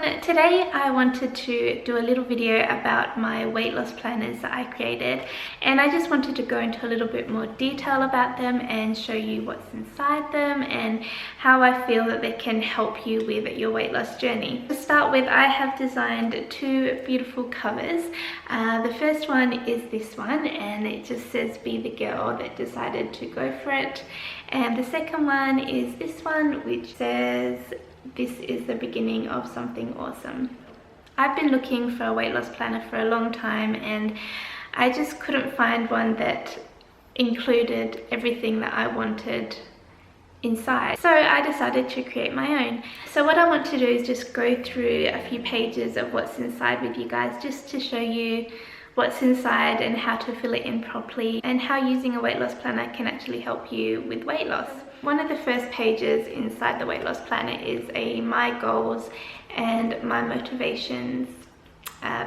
Today I wanted to do a little video about my weight loss planners that I created, and I just wanted to go into a little bit more detail about them and show you what's inside them and how I feel that they can help you with your weight loss journey. To start with, I have designed two beautiful covers. The first one is this one, and it just says "Be the girl that decided to go for it," and the second one is this one, which says "This is the beginning of something awesome." I've been looking for a weight loss planner for a long time, and I just couldn't find one that included everything that I wanted inside. So I decided to create my own. So what I want to do is just go through a few pages of what's inside with you guys, just to show you what's inside and how to fill it in properly, and how using a weight loss planner can actually help you with weight loss. One of the first pages inside the weight loss planner is a my goals and my motivations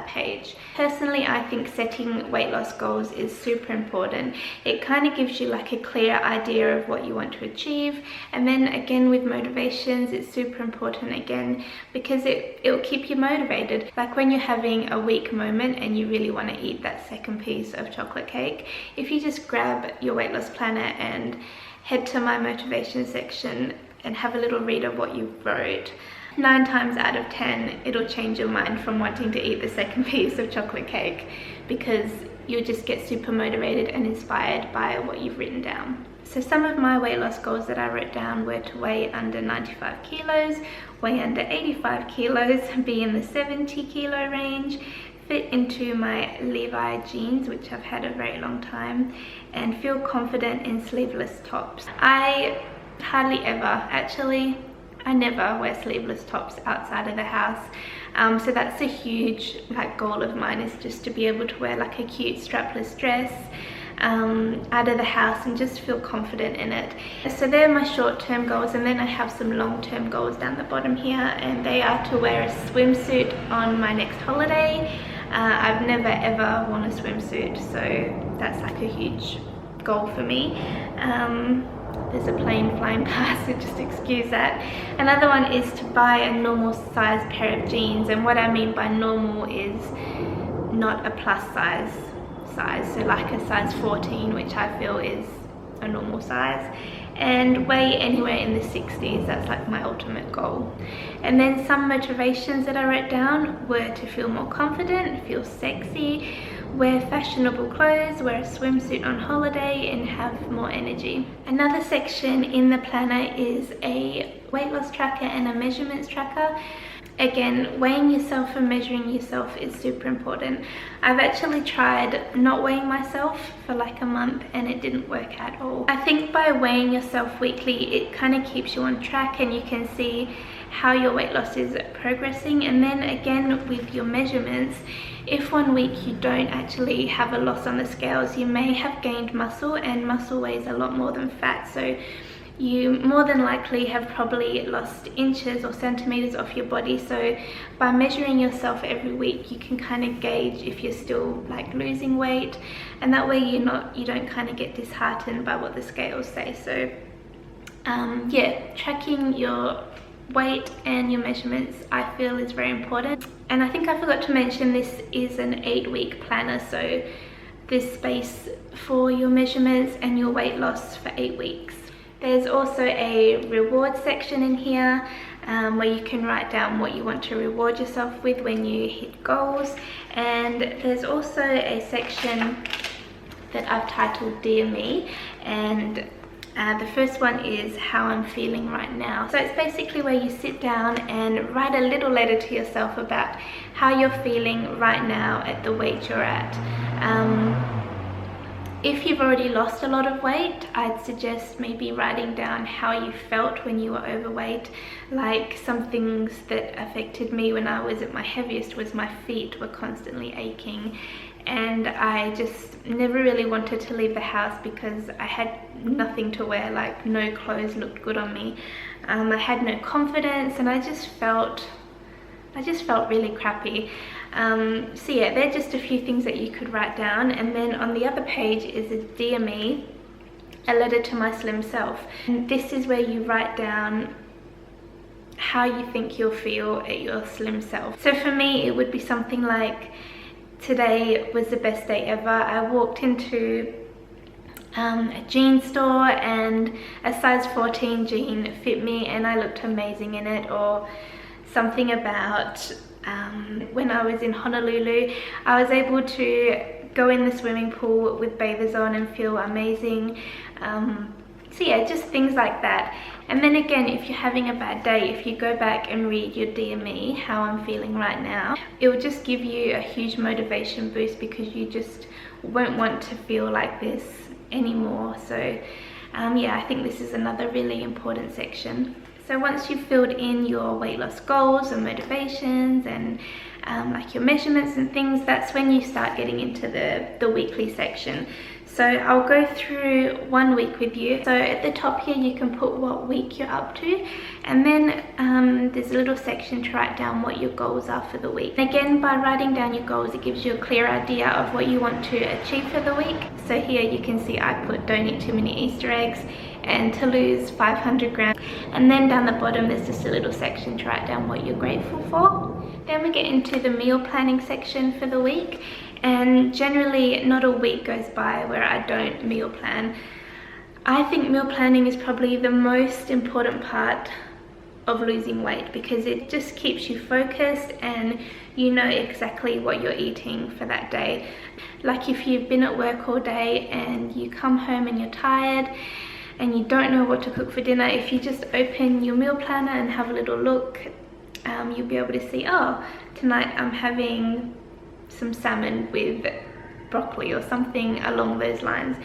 page. Personally, I think setting weight loss goals is super important. It kind of gives you like a clear idea of what you want to achieve, and then again with motivations, it's super important again because it'll keep you motivated. Like when you're having a weak moment and you really want to eat that second piece of chocolate cake, if you just grab your weight loss planner and head to my motivation section and have a little read of what you wrote, 9 times out of 10 it'll change your mind from wanting to eat the second piece of chocolate cake, because you'll just get super motivated and inspired by what you've written down. So some of my weight loss goals that I wrote down were to weigh under 95 kilos, weigh under 85 kilos, be in the 70 kilo range, fit into my Levi jeans, which I've had a very long time, and feel confident in sleeveless tops. I hardly ever, actually I never wear sleeveless tops outside of the house, so that's a huge goal of mine, is just to be able to wear like a cute strapless dress out of the house and just feel confident in it. So they're my short-term goals, and then I have some long-term goals down the bottom here, and they are to wear a swimsuit on my next holiday. I've never ever worn a swimsuit, so that's like a huge goal for me. There's a plane flying past, so just excuse that. Another one is to buy a normal size pair of jeans, and what I mean by normal is not a plus size, so like a size 14, which I feel is a normal size, and weigh anywhere in the 60s. That's like my ultimate goal. And then some motivations that I wrote down were to feel more confident, feel sexy, wear fashionable clothes, wear a swimsuit on holiday, and have more energy. Another section in the planner is a weight loss tracker and a measurements tracker. Again, weighing yourself and measuring yourself is super important. I've actually tried not weighing myself for like a month and it didn't work at all. I think by weighing yourself weekly, it kind of keeps you on track and you can see how your weight loss is progressing. And then again with your measurements, if one week you don't actually have a loss on the scales, you may have gained muscle, and muscle weighs a lot more than fat, so you more than likely have probably lost inches or centimeters off your body. So by measuring yourself every week, you can kind of gauge if you're still like losing weight, and that way you don't kind of get disheartened by what the scales say. So yeah, tracking your weight and your measurements I feel is very important. And I think I forgot to mention, this is an 8-week planner, so there's space for your measurements and your weight loss for 8 weeks. There's also a reward section in here where you can write down what you want to reward yourself with when you hit goals. And there's also a section that I've titled Dear Me, and the first one is how I'm feeling right now. So it's basically where you sit down and write a little letter to yourself about how you're feeling right now at the weight you're at. If you've already lost a lot of weight, I'd suggest maybe writing down how you felt when you were overweight. Like some things that affected me when I was at my heaviest was my feet were constantly aching, and I just never really wanted to leave the house because I had nothing to wear, like no clothes looked good on me. I had no confidence, and I just felt really crappy. So yeah, they're just a few things that you could write down. And then on the other page is a Dear Me, a letter to my slim self. And this is where you write down how you think you'll feel at your slim self. So for me, it would be something like, today was the best day ever. I walked into a jean store and a size 14 jean fit me and I looked amazing in it. Or something about when I was in Honolulu, I was able to go in the swimming pool with bathers on and feel amazing. So yeah, just things like that. And then again, if you're having a bad day, if you go back and read your Dear Me, how I'm feeling right now, it will just give you a huge motivation boost, because you just won't want to feel like this anymore. So yeah, I think this is another really important section. So once you've filled in your weight loss goals and motivations and like your measurements and things, that's when you start getting into the weekly section. So I'll go through 1 week with you. So at the top here, you can put what week you're up to, and then there's a little section to write down what your goals are for the week. And again, by writing down your goals, it gives you a clear idea of what you want to achieve for the week. So here you can see I put don't eat too many Easter eggs and to lose 500 grams. And then down the bottom, there's just a little section to write down what you're grateful for. Then we get into the meal planning section for the week. And generally, not a week goes by where I don't meal plan. I think meal planning is probably the most important part of losing weight, because it just keeps you focused and you know exactly what you're eating for that day. Like if you've been at work all day and you come home and you're tired and you don't know what to cook for dinner, if you just open your meal planner and have a little look, you'll be able to see, oh, tonight I'm having some salmon with broccoli or something along those lines.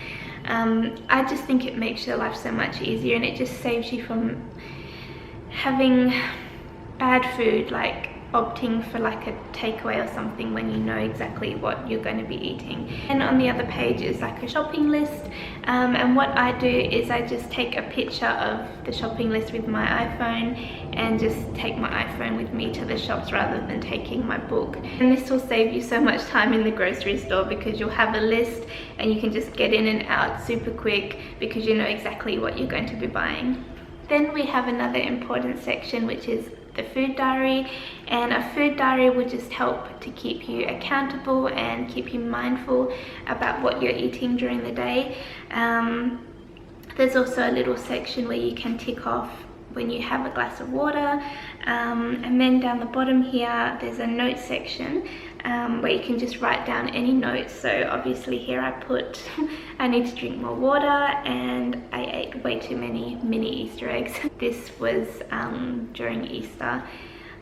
I just think it makes your life so much easier, and it just saves you from having bad food, like opting for like a takeaway or something when you know exactly what you're going to be eating. And on the other page is like a shopping list, and what I do is I just take a picture of the shopping list with my iPhone and just take my iPhone with me to the shops rather than taking my book. And this will save you so much time in the grocery store, because you'll have a list and you can just get in and out super quick because you know exactly what you're going to be buying. Then we have another important section, which is the food diary, and a food diary will just help to keep you accountable and keep you mindful about what you're eating during the day. There's also a little section where you can tick off when you have a glass of water, and then down the bottom here there's a note section where you can just write down any notes. So obviously here I put I need to drink more water and I ate way too many mini Easter eggs. This was during Easter.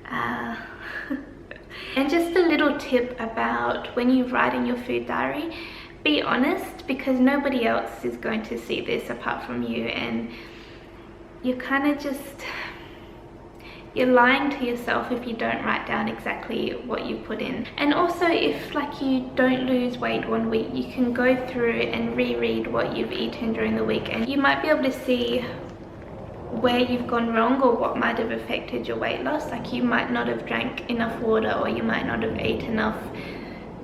And just a little tip about when you write in your food diary, be honest, because nobody else is going to see this apart from you, and you're kind of just, you're lying to yourself if you don't write down exactly what you put in. And also, if like you don't lose weight 1 week, you can go through and reread what you've eaten during the week, and you might be able to see where you've gone wrong or what might have affected your weight loss. Like you might not have drank enough water, or you might not have ate enough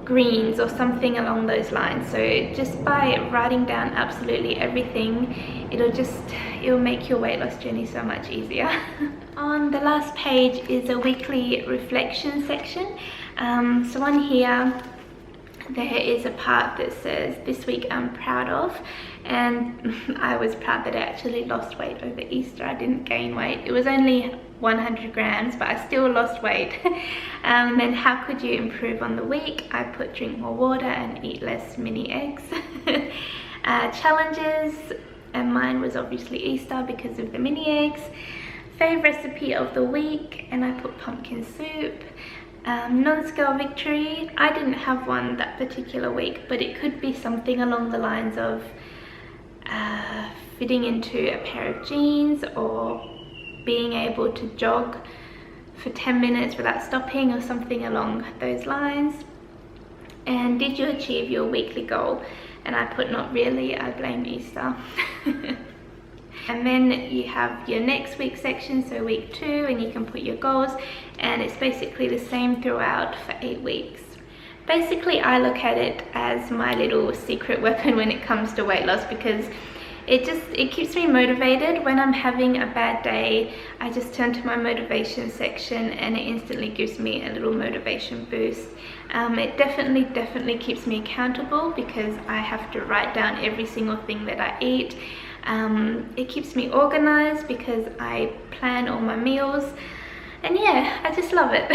greens or something along those lines. So just by writing down absolutely everything, it'll make your weight loss journey so much easier. On the last page is a weekly reflection section. So on here there is a part that says this week I'm proud of, and I was proud that I actually lost weight over Easter. I didn't gain weight. It was only 100 grams, but I still lost weight. And then how could you improve on the week? I put drink more water and eat less mini eggs. Challenges, and mine was obviously Easter because of the mini eggs. Fave recipe of the week, and I put pumpkin soup. Non-scale victory, I didn't have one that particular week, but it could be something along the lines of fitting into a pair of jeans, or being able to jog for 10 minutes without stopping, or something along those lines. And did you achieve your weekly goal? And I put not really, I blame Easter. And then you have your next week section, so week 2, and you can put your goals, and it's basically the same throughout for 8 weeks. Basically, I look at it as my little secret weapon when it comes to weight loss, because it keeps me motivated. When I'm having a bad day, I just turn to my motivation section and it instantly gives me a little motivation boost. It definitely keeps me accountable because I have to write down every single thing that I eat. It keeps me organized because I plan all my meals, and yeah, I just love it.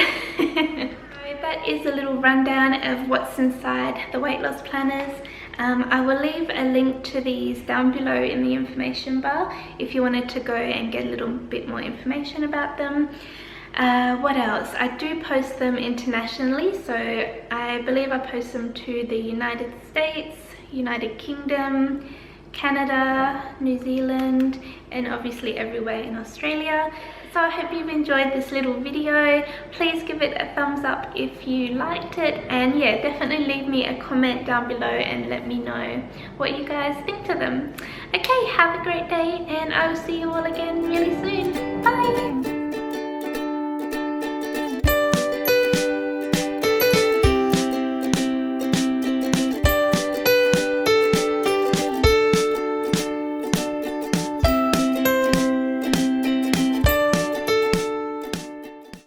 That is a little rundown of what's inside the weight loss planners. I will leave a link to these down below in the information bar if you wanted to go and get a little bit more information about them. What else? I do post them internationally, so I believe I post them to the United States, United Kingdom, Canada, New Zealand, and obviously everywhere in Australia. So I hope you've enjoyed this little video. Please give it a thumbs up if you liked it, and yeah, definitely leave me a comment down below and let me know what you guys think to them. Okay, have a great day, and I will see you all again really soon.